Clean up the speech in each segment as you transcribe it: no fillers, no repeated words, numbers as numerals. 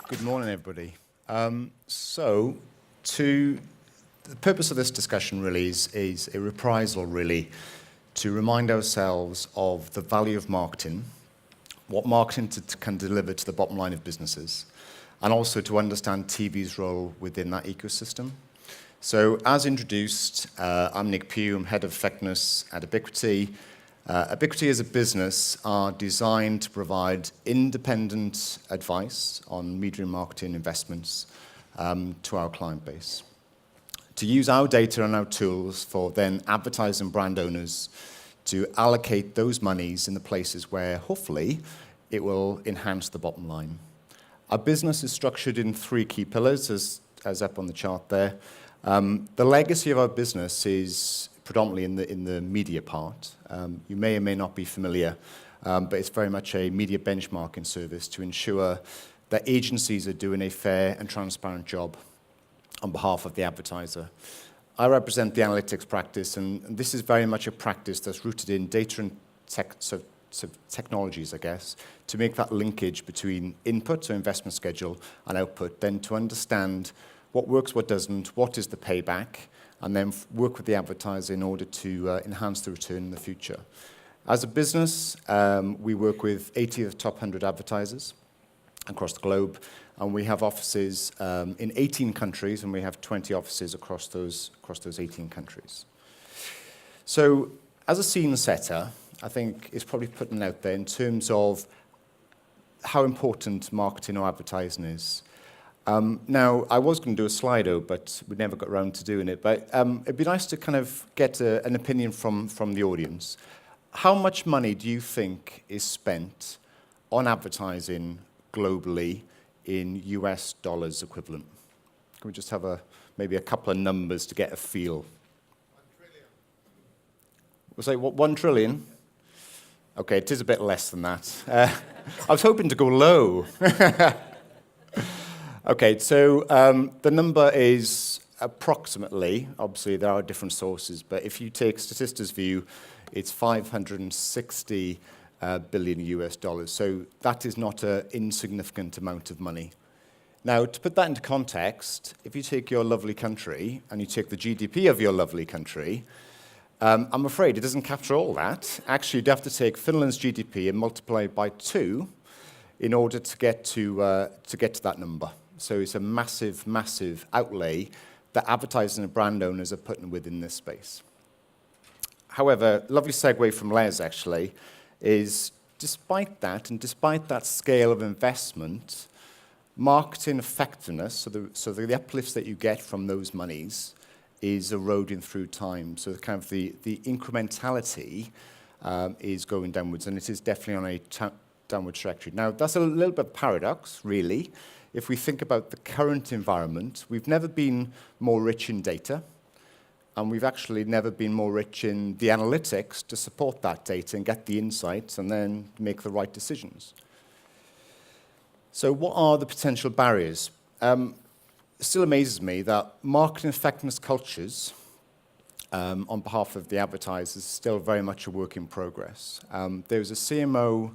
Good morning, everybody. The purpose of this discussion really is a reprisal, really, to remind ourselves of the value of marketing, what marketing can deliver to the bottom line of businesses, and also to understand TV's role within that ecosystem. So, as introduced, I'm Nick Pugh, I'm Head of Effectiveness at Ubiquity. Ubiquity as a business are designed to provide independent advice on media and marketing investments to our client base. To use our data and our tools for then advertising brand owners to allocate those monies in the places where, hopefully, it will enhance the bottom line. Our business is structured in three key pillars, as up on the chart there. The legacy of our business is predominantly in the media part. You may or may not be familiar, but it's very much a media benchmarking service to ensure that agencies are doing a fair and transparent job on behalf of the advertiser. I represent the analytics practice, and this is very much a practice that's rooted in data and technologies, I guess, to make that linkage between input, so investment schedule, and output, then to understand what works, what doesn't, what is the payback, and then work with the advertiser in order to enhance the return in the future. As a business, we work with 80 of the top 100 advertisers across the globe, and we have offices in 18 countries, and we have 20 offices across those 18 countries. So, as a scene setter, I think it's probably putting out there in terms of how important marketing or advertising is. Now, I was going to do a Slido, but we never got around to doing it. But it'd be nice to kind of get an opinion from the audience. How much money do you think is spent on advertising globally in US dollars equivalent? Can we just have maybe a couple of numbers to get a feel? 1 trillion. We'll say, what, 1 trillion? Okay, it is a bit less than that. I was hoping to go low. Okay, so the number is approximately, obviously there are different sources, but if you take Statista view, it's 560 billion US dollars. So that is not an insignificant amount of money. Now, to put that into context, if you take your lovely country and you take the GDP of your lovely country, I'm afraid it doesn't capture all that. Actually, you'd have to take Finland's GDP and multiply it by 2 in order to get to that number. So it's a massive, massive outlay that advertising and brand owners are putting within this space. However, lovely segue from Les, actually, is despite that, and despite that scale of investment, marketing effectiveness, so the uplifts that you get from those monies, is eroding through time. So kind of the incrementality is going downwards, and it is definitely on a downward trajectory. Now, that's a little bit of a paradox, really. If we think about the current environment, we've never been more rich in data, and we've actually never been more rich in the analytics to support that data and get the insights and then make the right decisions. So what are the potential barriers? It still amazes me that marketing effectiveness cultures on behalf of the advertisers is still very much a work in progress. There was a CMO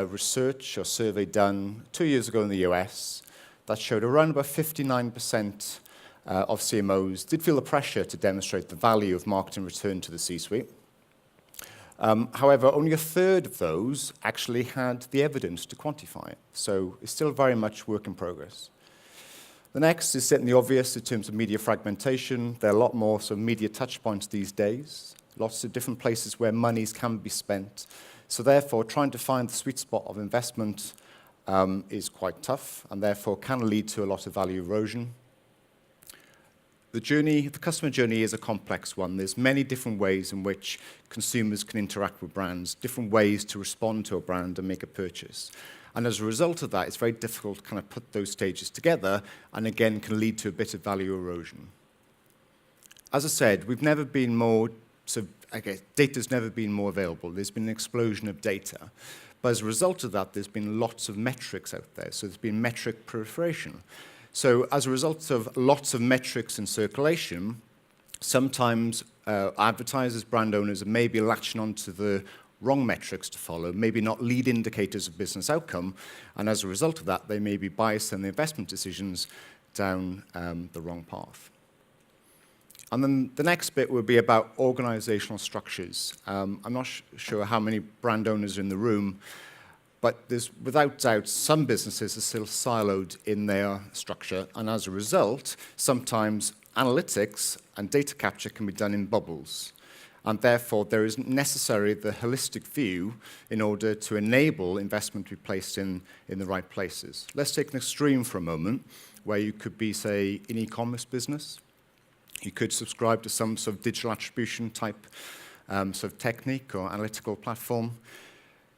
research or survey done 2 years ago in the US that showed around about 59% of CMOs did feel the pressure to demonstrate the value of marketing return to the C-suite. However, only a third of those actually had the evidence to quantify it. So it's still very much work in progress. The next is certainly obvious in terms of media fragmentation. There are a lot more media touch points these days, lots of different places where monies can be spent. So therefore, trying to find the sweet spot of investment is quite tough, and therefore can lead to a lot of value erosion. The customer journey is a complex one. There's many different ways in which consumers can interact with brands, different ways to respond to a brand and make a purchase. And as a result of that, it's very difficult to kind of put those stages together, and again, can lead to a bit of value erosion. As I said, we've never been more data's never been more available. There's been an explosion of data. But as a result of that, there's been lots of metrics out there. So there's been metric proliferation. So as a result of lots of metrics in circulation, sometimes advertisers, brand owners are maybe latching onto the wrong metrics to follow, maybe not lead indicators of business outcome, and as a result of that, they may be biasing the investment decisions down the wrong path. And then the next bit would be about organizational structures. I'm not sure how many brand owners are in the room, but there's without doubt some businesses are still siloed in their structure, and as a result, sometimes analytics and data capture can be done in bubbles. And therefore, there isn't necessarily the holistic view in order to enable investment to be placed in the right places. Let's take an extreme for a moment, where you could be, say, an e-commerce business. You could subscribe to some sort of digital attribution type sort of technique or analytical platform.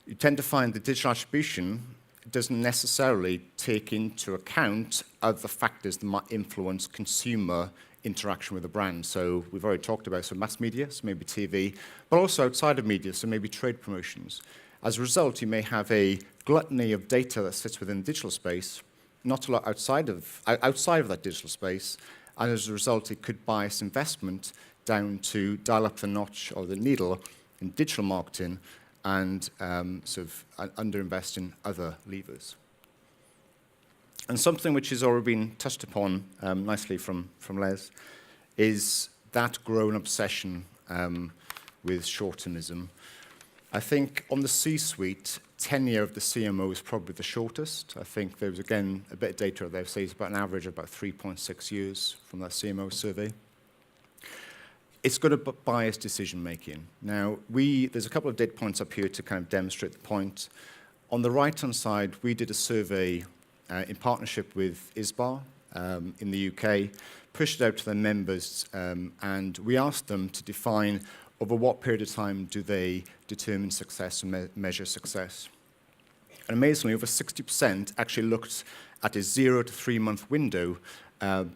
You tend to find that digital attribution doesn't necessarily take into account other factors that might influence consumer interaction with the brand. So we've already talked about some mass media, so maybe TV, but also outside of media, so maybe trade promotions. As a result, you may have a gluttony of data that sits within the digital space, not a lot outside of that digital space, and as a result, it could bias investment down to dial up the notch or the needle in digital marketing and sort of underinvest in other levers. And something which has already been touched upon nicely from Les is that growing obsession with short-termism. I think on the C-suite, tenure of the CMO is probably the shortest. I think there was, again, a bit of data there, say it's about an average of about 3.6 years from that CMO survey. It's got to bias decision-making. Now, there's a couple of data points up here to kind of demonstrate the point. On the right-hand side, we did a survey in partnership with ISBA in the UK, pushed it out to their members, and we asked them to define over what period of time do they determine success and measure success. And amazingly, over 60% actually looked at a 0 to 3 month window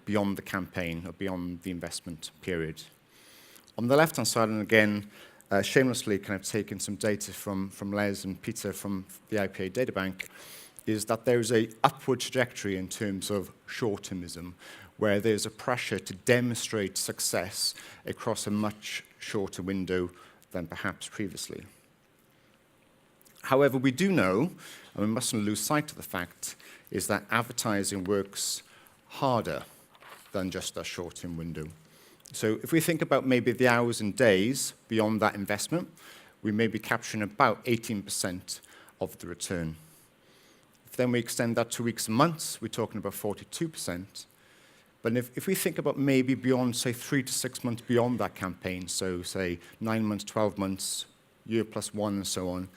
beyond the campaign or beyond the investment period. On the left-hand side, and again, shamelessly kind of taking some data from Les and Peter from the IPA data bank, is that there's a upward trajectory in terms of short-termism, where there's a pressure to demonstrate success across a much shorter window than perhaps previously. However, we do know, and we mustn't lose sight of the fact, is that advertising works harder than just a short-term window. So if we think about maybe the hours and days beyond that investment, we may be capturing about 18% of the return. If then we extend that to weeks and months, we're talking about 42%. But if we think about maybe beyond, say, 3 to 6 months beyond that campaign, so say 9 months, 12 months, year plus one, and so on,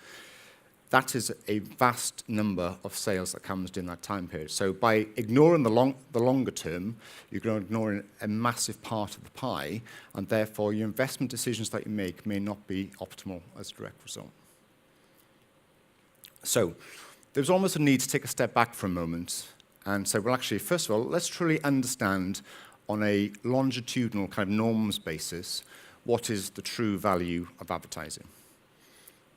that is a vast number of sales that comes during that time period. So by ignoring the longer term, you're going to ignore a massive part of the pie, and therefore your investment decisions that you make may not be optimal as a direct result. So there's almost a need to take a step back for a moment and say, well, actually, first of all, let's truly understand on a longitudinal kind of norms basis what is the true value of advertising.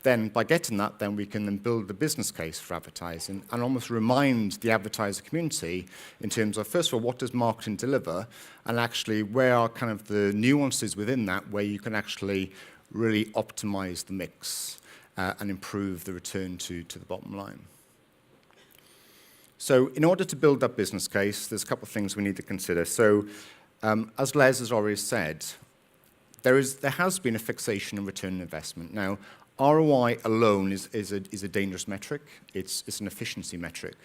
Then, by getting that, then we can then build the business case for advertising and almost remind the advertiser community in terms of, first of all, what does marketing deliver, and actually where are kind of the nuances within that where you can actually really optimize the mix and improve the return to the bottom line. So in order to build that business case, there's a couple of things we need to consider. So as Les has already said, there has been a fixation on return on investment. Now, ROI alone is a dangerous metric. It's an efficiency metric.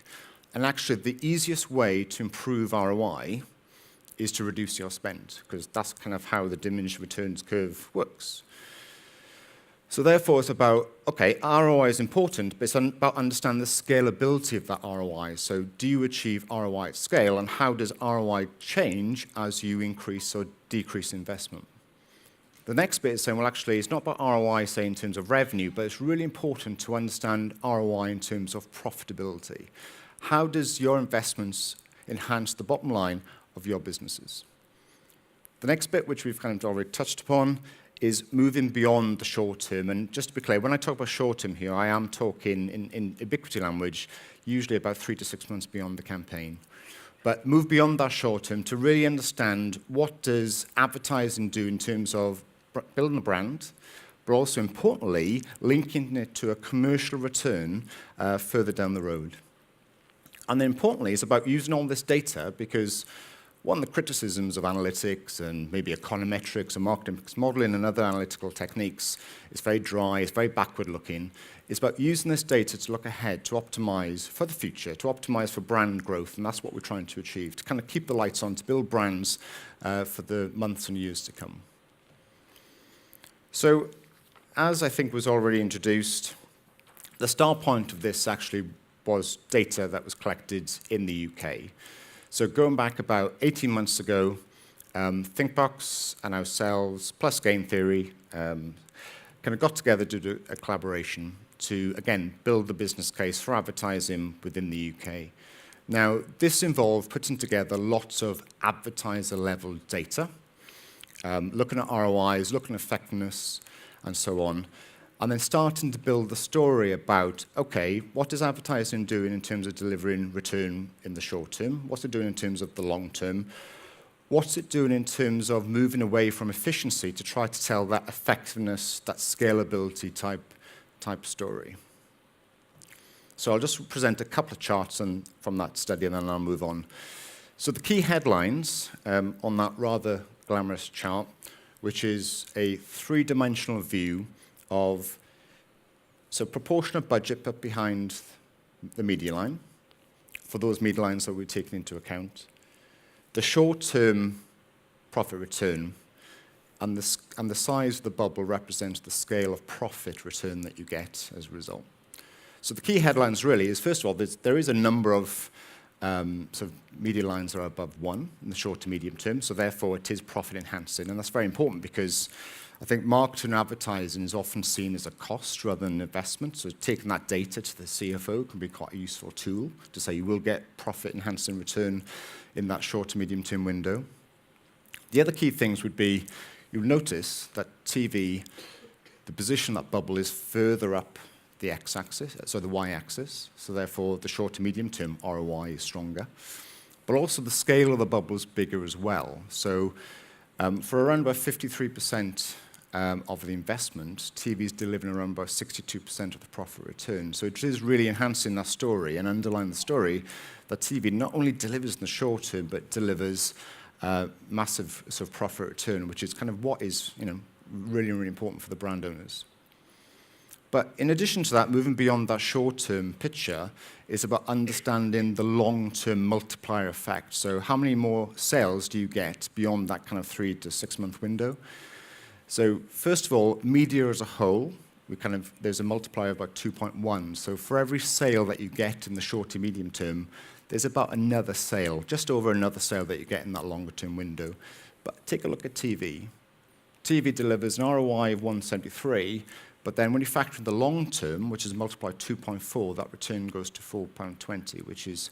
And actually, the easiest way to improve ROI is to reduce your spend, because that's kind of how the diminished returns curve works. So therefore, it's about, okay, ROI is important, but it's about understanding the scalability of that ROI. So do you achieve ROI at scale, and how does ROI change as you increase or decrease investment? The next bit is saying, well, actually, it's not about ROI, say, in terms of revenue, but it's really important to understand ROI in terms of profitability. How does your investments enhance the bottom line of your businesses? The next bit, which we've kind of already touched upon, is moving beyond the short term. And just to be clear, when I talk about short term here, I am talking in ubiquity language, usually about 3 to 6 months beyond the campaign. But move beyond that short term to really understand what does advertising do in terms of building a brand, but also importantly, linking it to a commercial return further down the road. And then importantly, it's about using all this data because one of the criticisms of analytics and maybe econometrics and market mix modeling and other analytical techniques is very dry, it's very backward-looking. It's about using this data to look ahead, to optimize for the future, to optimize for brand growth, and that's what we're trying to achieve, to kind of keep the lights on, to build brands for the months and years to come. So, as I think was already introduced, the start point of this actually was data that was collected in the UK. So going back about 18 months ago, Thinkbox and ourselves, plus Game Theory, kind of got together to do a collaboration to, again, build the business case for advertising within the UK. Now, this involved putting together lots of advertiser-level data, looking at ROIs, looking at effectiveness, and so on, and then starting to build the story about, okay, what is advertising doing in terms of delivering return in the short term? What's it doing in terms of the long term? What's it doing in terms of moving away from efficiency to try to tell that effectiveness, that scalability type story? So I'll just present a couple of charts from that study, and then I'll move on. So the key headlines on that rather glamorous chart, which is a three-dimensional view of proportionate budget put behind the media line, for those media lines that we've taken into account, the short-term profit return, and the size of the bubble represents the scale of profit return that you get as a result. So the key headlines really is, first of all, there is a number of media lines that are above 1 in the short to medium term, so therefore it is profit enhancing, and that's very important because I think marketing and advertising is often seen as a cost rather than an investment. So taking that data to the CFO can be quite a useful tool to say you will get profit enhancing return in that short to medium term window. The other key things would be, you'll notice that TV, the position of that bubble is further up the x-axis, so the y-axis. So therefore, the short to medium term ROI is stronger. But also the scale of the bubble is bigger as well. So for around about 53% of the investment, TV is delivering around about 62% of the profit return. So it is really enhancing that story and underlying the story that TV not only delivers in the short term, but delivers massive profit return, which is kind of what is really, really important for the brand owners. But in addition to that, moving beyond that short-term picture is about understanding the long-term multiplier effect. So how many more sales do you get beyond that kind of 3 to 6 month window? So first of all, media as a whole, there's a multiplier of about 2.1. So for every sale that you get in the short to medium term, there's about another sale, just over another sale that you get in that longer-term window. But take a look at TV. TV delivers an ROI of 173, but then when you factor in the long term, which is multiplied 2.4, that return goes to £4.20, which is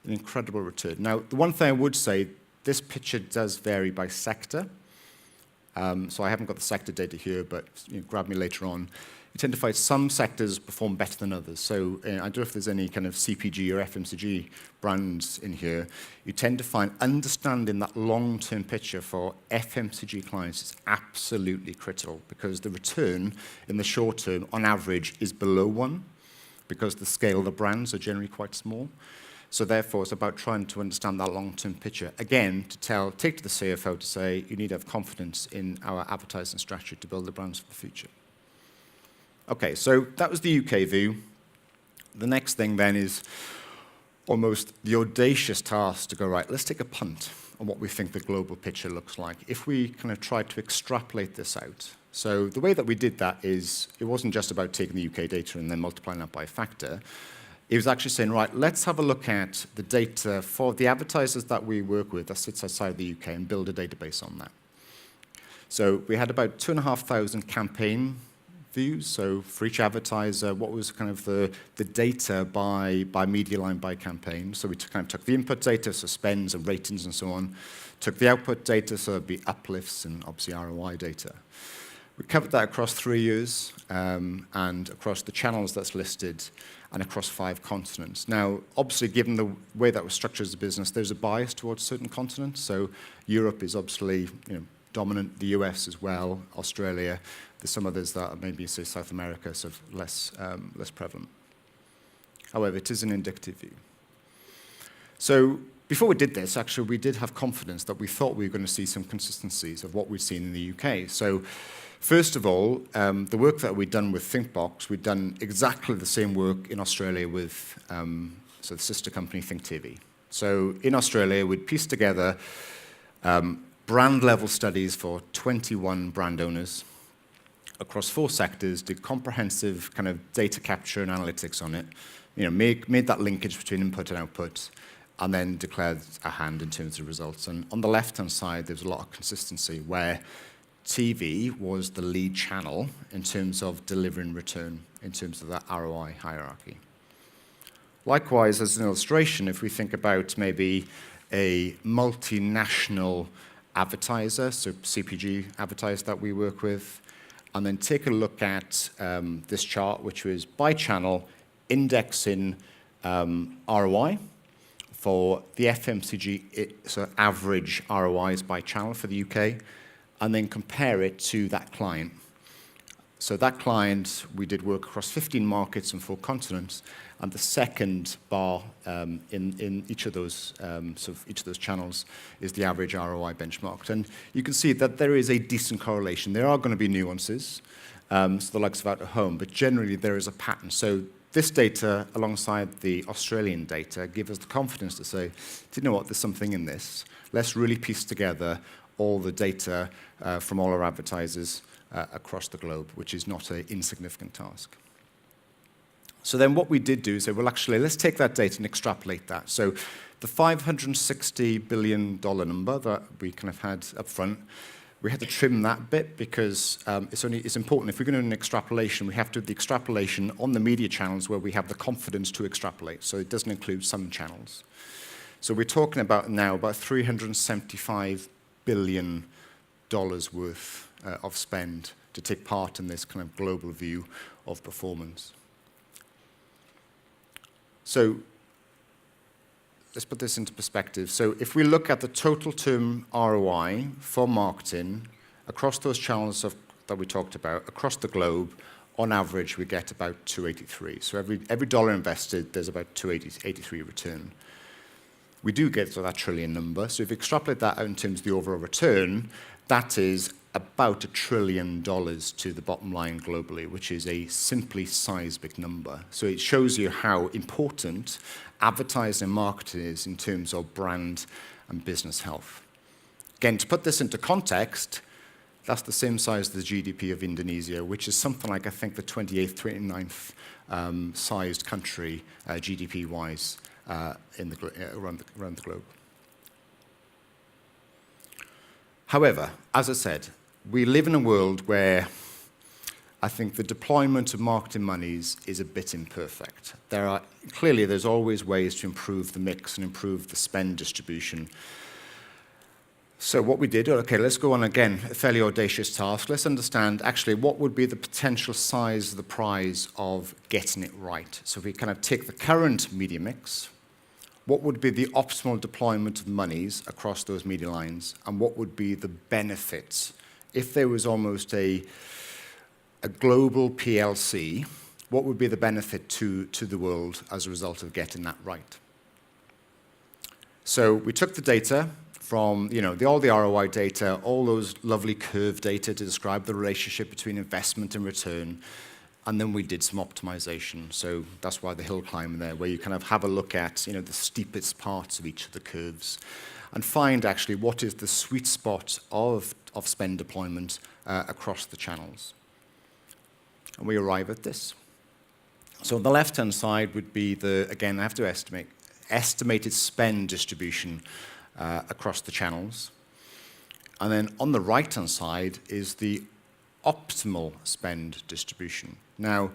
an incredible return. Now, the one thing I would say, this picture does vary by sector. So I haven't got the sector data here, but grab me later on. You tend to find some sectors perform better than others. So I don't know if there's any kind of CPG or FMCG brands in here. You tend to find understanding that long-term picture for FMCG clients is absolutely critical because the return in the short term, on average, is below 1 because the scale of the brands are generally quite small. So therefore, it's about trying to understand that long-term picture. Again, take to the CFO to say, you need to have confidence in our advertising strategy to build the brands for the future. Okay, so that was the UK view. The next thing then is almost the audacious task to go, right, let's take a punt on what we think the global picture looks like. If we kind of try to extrapolate this out. So the way that we did that is, it wasn't just about taking the UK data and then multiplying that by a factor. It was actually saying, right, let's have a look at the data for the advertisers that we work with that sits outside the UK and build a database on that. So we had about 2,500 campaign views. So for each advertiser, what was kind of the data by media line, by campaign. So we kind of took the input data, so spends and ratings and so on, took the output data, so it'd be uplifts and obviously ROI data. We covered that across 3 years and across the channels that's listed and across 5 continents. Now, obviously, given the way that was structured as a business, there's a bias towards certain continents. So Europe is obviously dominant, the US as well, Australia, There's some others that are maybe, say, South America, so less prevalent. However, it is an indicative view. So before we did this, actually, we did have confidence that we thought we were going to see some consistencies of what we'd seen in the UK. So first of all, the work that we'd done with ThinkBox, we'd done exactly the same work in Australia with so the sister company ThinkTV. So in Australia, we'd pieced together brand-level studies for 21 brand owners across 4 sectors, did comprehensive kind of data capture and analytics on it, made that linkage between input and output, and then declared a hand in terms of results. And on the left-hand side, there's a lot of consistency where TV was the lead channel in terms of delivering return, in terms of that ROI hierarchy. Likewise, as an illustration, if we think about maybe a multinational advertiser, so CPG advertiser that we work with, and then take a look at this chart, which was by channel, indexing ROI for the FMCG, so average ROIs by channel for the UK, and then compare it to that client. So that client, we did work across 15 markets and 4 continents, and the second bar in each of those channels is the average ROI benchmarked. And you can see that there is a decent correlation. There are going to be nuances, so the likes of out of home, but generally there is a pattern. So this data, alongside the Australian data, give us the confidence to say, do you know what, there's something in this. Let's really piece together all the data from all our advertisers across the globe, which is not an insignificant task. So then what we did do is say, well, actually, let's take that data and extrapolate that. So the $560 billion number that we kind of had up front, we had to trim that bit because it's important. If we're going to do an extrapolation, we have to do the extrapolation on the media channels where we have the confidence to extrapolate. So it doesn't include some channels. So we're talking about now about $375 billion worth of spend to take part in this kind of global view of performance. So let's put this into perspective. So if we look at the total term ROI for marketing across those channels that we talked about, across the globe, on average, we get about 283. So every dollar invested, there's about 283 return. We do get to that trillion number. So if you extrapolate that out in terms of the overall return, that is about $1 trillion to the bottom line globally, which is a simply seismic number. So it shows you how important advertising and marketing is in terms of brand and business health. Again, to put this into context, that's the same size as the GDP of Indonesia, which is something like, I think, the 28th, 29th sized country GDP-wise around the globe. However, as I said, we live in a world where I think the deployment of marketing monies is a bit imperfect. There's always ways to improve the mix and improve the spend distribution. So what we did, okay, let's go on again, a fairly audacious task. Let's understand actually what would be the potential size of the prize of getting it right. So if we kind of take the current media mix, what would be the optimal deployment of monies across those media lines, and what would be the benefits if there was almost a global PLC, what would be the benefit to the world as a result of getting that right? So we took the data from all the ROI data, all those lovely curve data to describe the relationship between investment and return, and then we did some optimization. So that's why the hill climb there, where you kind of have a look at the steepest parts of each of the curves and find actually what is the sweet spot of spend deployment across the channels. And we arrive at this. So on the left-hand side would be again, I have to estimated spend distribution across the channels. And then on the right-hand side is the optimal spend distribution. Now,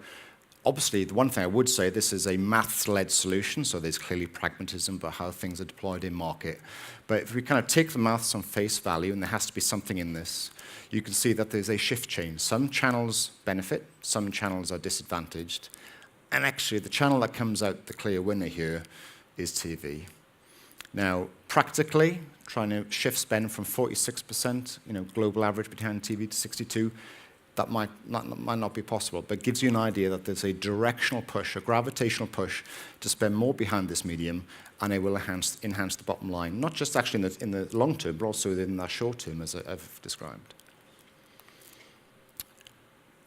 obviously, the one thing I would say, this is a maths-led solution, so there's clearly pragmatism about how things are deployed in market. But if we kind of take the maths on face value, and there has to be something in this, you can see that there's a shift change. Some channels benefit, some channels are disadvantaged. And actually, the channel that comes out the clear winner here is TV. Now, practically, trying to shift spend from 46%, global average behind TV to 62%, that might not be possible, but gives you an idea that there's a directional push, a gravitational push to spend more behind this medium, and it will enhance the bottom line, not just actually in the long term, but also in the short term, as I've described.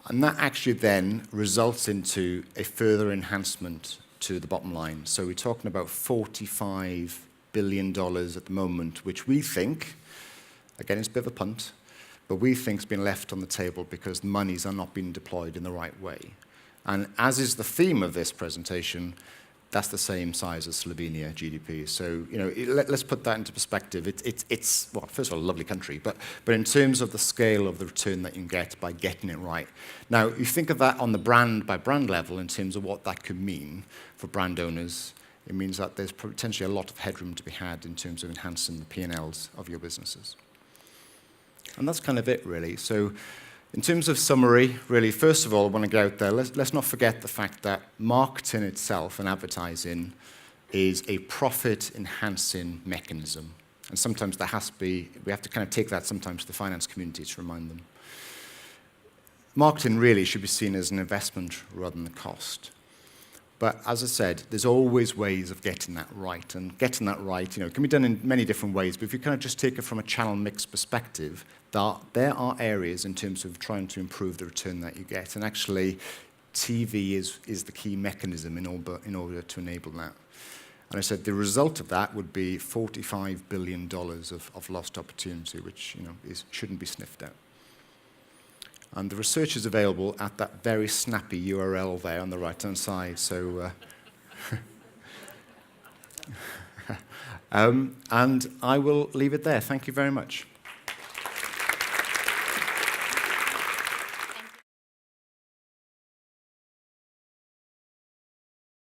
And that actually then results into a further enhancement to the bottom line. So we're talking about $45 billion at the moment, which we think, again, it's a bit of a punt, but we think has been left on the table because the monies are not being deployed in the right way. And as is the theme of this presentation, that's the same size as Slovenia GDP. So, let's put that into perspective. It's well, first of all, a lovely country, but in terms of the scale of the return that you can get by getting it right. Now, you think of that on the brand by brand level in terms of what that could mean for brand owners. It means that there's potentially a lot of headroom to be had in terms of enhancing the P&Ls of your businesses. And that's kind of it, really. So in terms of summary, really, first of all, I want to go out there, let's not forget the fact that marketing itself and advertising is a profit-enhancing mechanism. And sometimes we have to kind of take that sometimes to the finance community to remind them. Marketing really should be seen as an investment rather than a cost. But as I said, there's always ways of getting that right. And getting that right, can be done in many different ways. But if you kind of just take it from a channel mix perspective, there are areas in terms of trying to improve the return that you get. And actually, TV is the key mechanism in order to enable that. And I said the result of that would be $45 billion of lost opportunity, which shouldn't be sniffed at. And the research is available at that very snappy URL there on the right-hand side. So, and I will leave it there. Thank you very much.